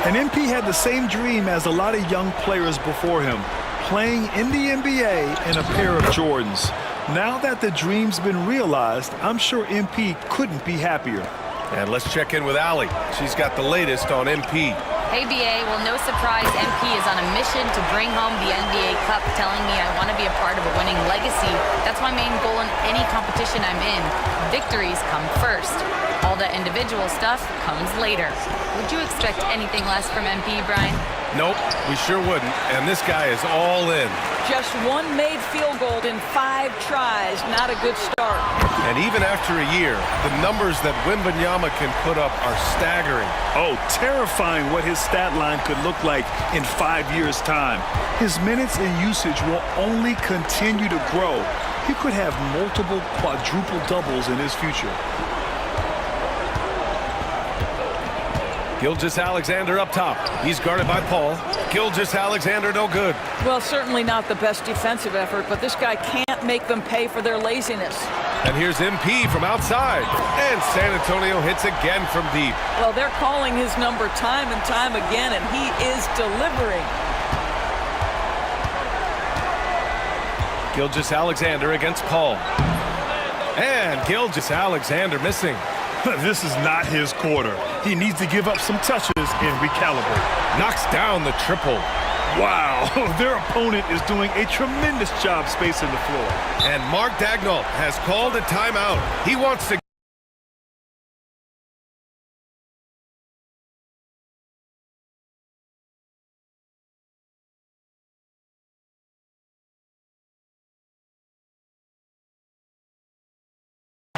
And MP had the same dream as a lot of young players before him, playing in the NBA in a pair of Jordans. Now that the dream's been realized, I'm sure MP couldn't be happier. And let's check in with Allie. She's got the latest on MP. Hey, BA. Well, no surprise, MP is on a mission to bring home the NBA Cup, telling me I want to be a part of a winning legacy. That's my main goal in any competition I'm in. Victories come first. All the individual stuff comes later. Would you expect anything less from MP, Brian? Nope, we sure wouldn't. And this guy is all in. Just one made field goal in 5 tries. Not a good start. And even after a year, the numbers that Wembanyama can put up are staggering. Oh, terrifying what his stat line could look like in 5 years' time. His minutes and usage will only continue to grow. He could have multiple quadruple doubles in his future. Gilgeous-Alexander up top. He's guarded by Paul. Gilgeous-Alexander no good. Well, certainly not the best defensive effort, but this guy can't make them pay for their laziness. And here's MP from outside. And San Antonio hits again from deep. Well, they're calling his number time and time again, and he is delivering. Gilgeous-Alexander against Paul. And Gilgeous-Alexander missing. This is not his quarter. He needs to give up some touches and recalibrate. Knocks down the triple. Wow, their opponent is doing a tremendous job spacing the floor. And Mark Dagnall has called a timeout. He wants to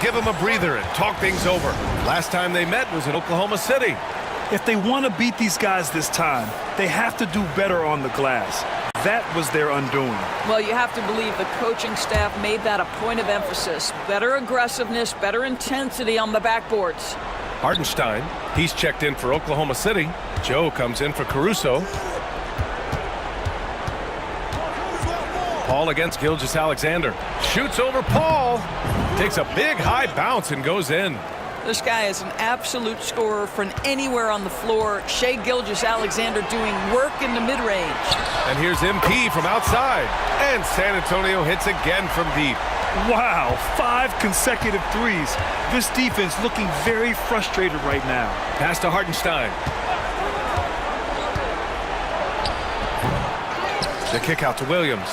give him a breather and talk things over. Last time they met was in Oklahoma City. If they want to beat these guys this time, they have to do better on the glass. That was their undoing. Well, you have to believe the coaching staff made that a point of emphasis. Better aggressiveness, better intensity on the backboards. Hartenstein, he's checked in for Oklahoma City. Joe comes in for Caruso. Paul against Gilgeous-Alexander. Shoots over Paul. Takes a big high bounce and goes in. This guy is an absolute scorer from anywhere on the floor. Shai Gilgeous-Alexander doing work in the mid-range. And here's MP from outside. And San Antonio hits again from deep. Wow, 5 consecutive threes. This defense looking very frustrated right now. Pass to Hartenstein. The kick out to Williams.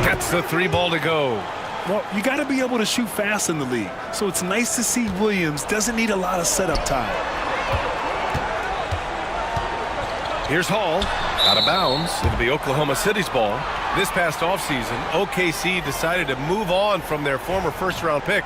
Gets the 3 ball to go. Well, you got to be able to shoot fast in the league. So it's nice to see Williams doesn't need a lot of setup time. Here's Hall. Out of bounds. It'll be Oklahoma City's ball. This past offseason, OKC decided to move on from their former first-round pick.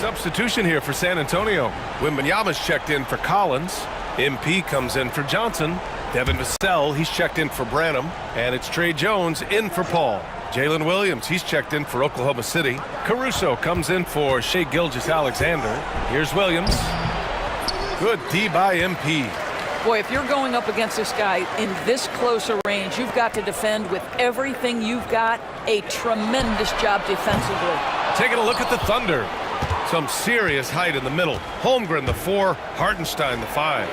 Substitution here for San Antonio. Wembanyama's checked in for Collins. MP comes in for Johnson. Devin Vassell, he's checked in for Branham. And it's Trey Jones in for Paul. Jalen Williams, he's checked in for Oklahoma City. Caruso comes in for Shai Gilgeous-Alexander. Here's Williams. Good D by MP. Boy, if you're going up against this guy in this close a range, you've got to defend with everything you've got. A tremendous job defensively. Taking a look at the Thunder. Some serious height in the middle. Holmgren the 4, Hartenstein the 5.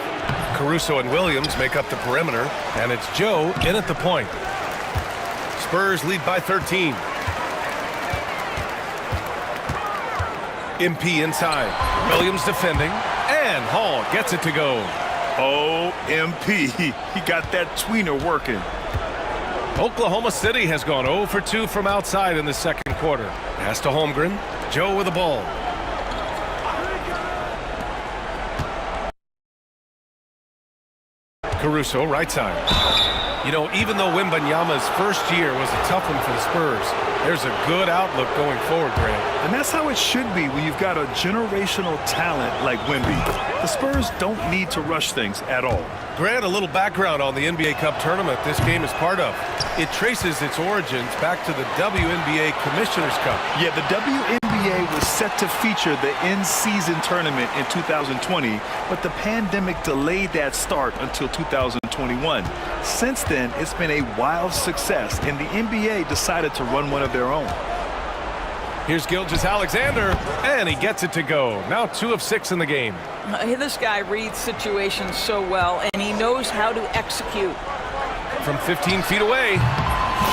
Caruso and Williams make up the perimeter, and it's Joe in at the point. Spurs lead by 13. MP inside. Williams defending, and Hall gets it to go. Oh, MP, he got that tweener working. Oklahoma City has gone 0 for 2 from outside in the second quarter. Pass to Holmgren. Joe with the ball. Caruso, right side. You know, even though Wembanyama's first year was a tough one for the Spurs, there's a good outlook going forward, Grant. And that's how it should be when you've got a generational talent like Wemby. The Spurs don't need to rush things at all. Grant, a little background on the NBA Cup tournament this game is part of. It traces its origins back to the WNBA Commissioner's Cup. Yeah, the WNBA was set to feature the in-season tournament in 2020, but the pandemic delayed that start until 2021. Since then, it's been a wild success, and the NBA decided to run one of their own. Here's Gilgeous-Alexander, and he gets it to go. Now 2 of 6 in the game. This guy reads situations so well, and he knows how to execute. From 15 feet away,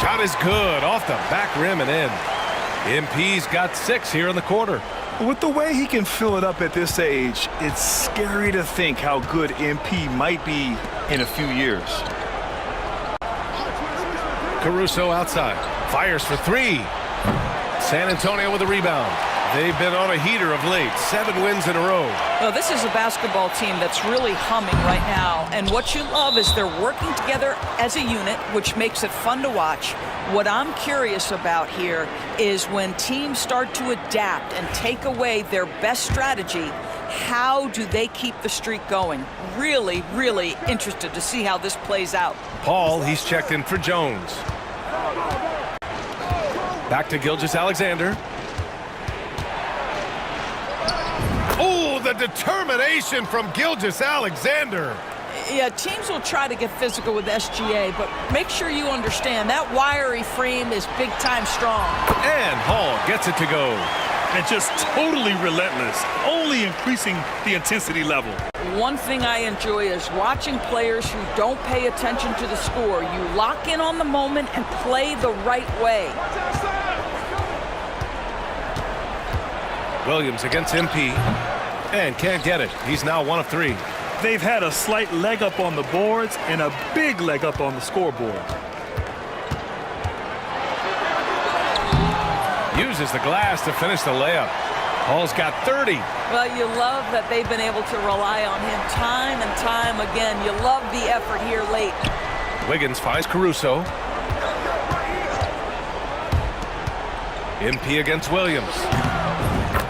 shot is good, off the back rim and in. MP's got 6 here in the quarter. With the way he can fill it up at this age, it's scary to think how good MP might be in a few years. Caruso outside, fires for 3. San Antonio with a rebound. They've been on a heater of late, 7 wins in a row. Well, this is a basketball team that's really humming right now, and what you love is they're working together as a unit, which makes it fun to watch. What I'm curious about here is when teams start to adapt and take away their best strategy, how do they keep the streak going? Really, really interested to see how this plays out. Paul, he's checked in for Jones. Back to Gilgeous-Alexander. Oh, the determination from Gilgeous-Alexander. Yeah, teams will try to get physical with SGA, but make sure you understand that wiry frame is big-time strong. And Hall gets it to go. And just totally relentless, only increasing the intensity level. One thing I enjoy is watching players who don't pay attention to the score. You lock in on the moment and play the right way. Williams against MP. And can't get it. He's now 1 of 3. They've had a slight leg up on the boards and a big leg up on the scoreboard. Uses the glass to finish the layup. Hall's got 30. Well, you love that they've been able to rely on him time and time again. You love the effort here late. Wiggins finds Caruso. MP against Williams.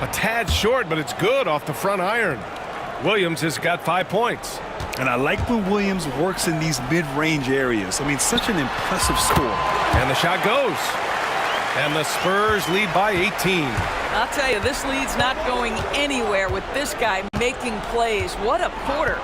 A tad short, but it's good off the front iron. Williams has got 5 points. And I like when Williams works in these mid-range areas. I mean, such an impressive score. And the shot goes. And the Spurs lead by 18. I'll tell you, this lead's not going anywhere with this guy making plays. What a quarter.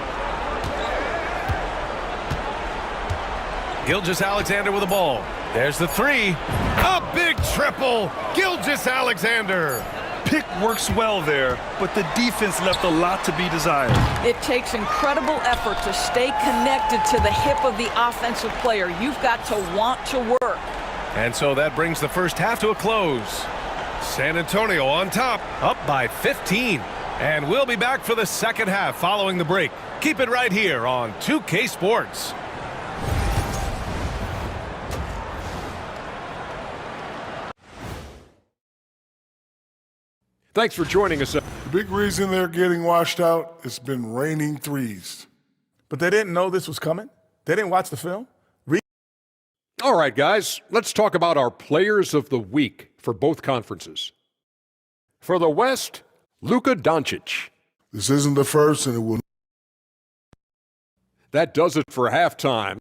Gilgeous-Alexander with the ball. There's the 3. A big triple. Gilgeous-Alexander. Pick works well there, but the defense left a lot to be desired. It takes incredible effort to stay connected to the hip of the offensive player. You've got to want to work. And so that brings the first half to a close. San Antonio on top, up by 15. And we'll be back for the second half following the break. Keep it right here on 2K Sports. Thanks for joining us. The big reason they're getting washed out, it's been raining threes. But they didn't know this was coming? They didn't watch the film? All right, guys, let's talk about our players of the week for both conferences. For the West, Luka Doncic. This isn't the first, and it will. That does it for halftime.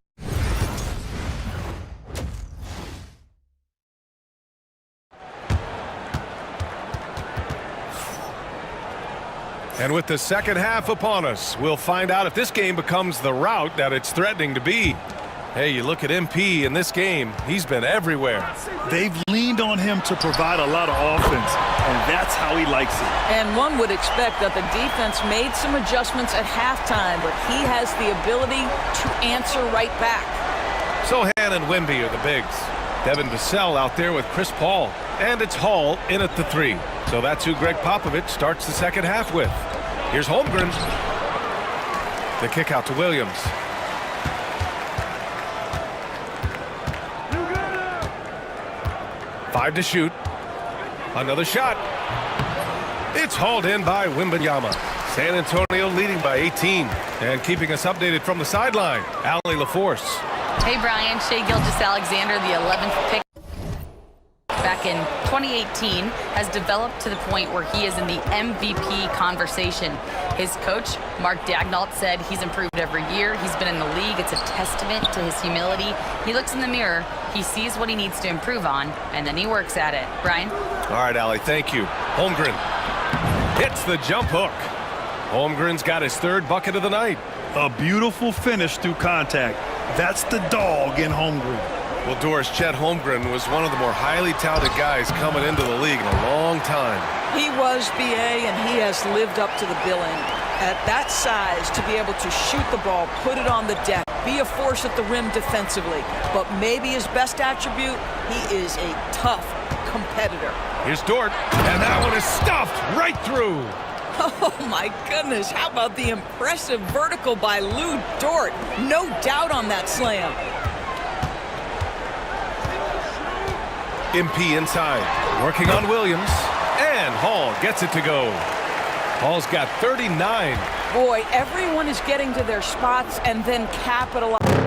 And with the second half upon us, we'll find out if this game becomes the rout that it's threatening to be. Hey, you look at MP in this game, he's been everywhere. They've leaned on him to provide a lot of offense, and that's how he likes it. And one would expect that the defense made some adjustments at halftime, but he has the ability to answer right back. Sohan and Wemby are the bigs. Devin Vassell out there with Chris Paul. And it's Hall in at the 3. So that's who Greg Popovich starts the second half with. Here's Holmgren. The kick out to Williams. Five to shoot. Another shot. It's hauled in by Wembanyama. San Antonio leading by 18. And keeping us updated from the sideline, Allie LaForce. Hey, Brian. Shai Gilgeous-Alexander, the 11th pick back in 2018, has developed to the point where he is in the MVP conversation. His coach, Mark Daigneault, said he's improved every year. He's been in the league. It's a testament to his humility. He looks in the mirror, he sees what he needs to improve on, and then he works at it. Brian? All right, Allie, thank you. Holmgren hits the jump hook. Holmgren's got his 3rd bucket of the night. A beautiful finish through contact. That's the dog in Holmgren. Well, Doris, Chet Holmgren was one of the more highly touted guys coming into the league in a long time. He was BA, and he has lived up to the billing. At that size, to be able to shoot the ball, put it on the deck, be a force at the rim defensively. But maybe his best attribute, he is a tough competitor. Here's Dort, and that one is stuffed right through. Oh, my goodness. How about the impressive vertical by Lou Dort? No doubt on that slam. MP inside, working on Williams, and Hall gets it to go. Hall's got 39. Boy, everyone is getting to their spots and then capitalizing.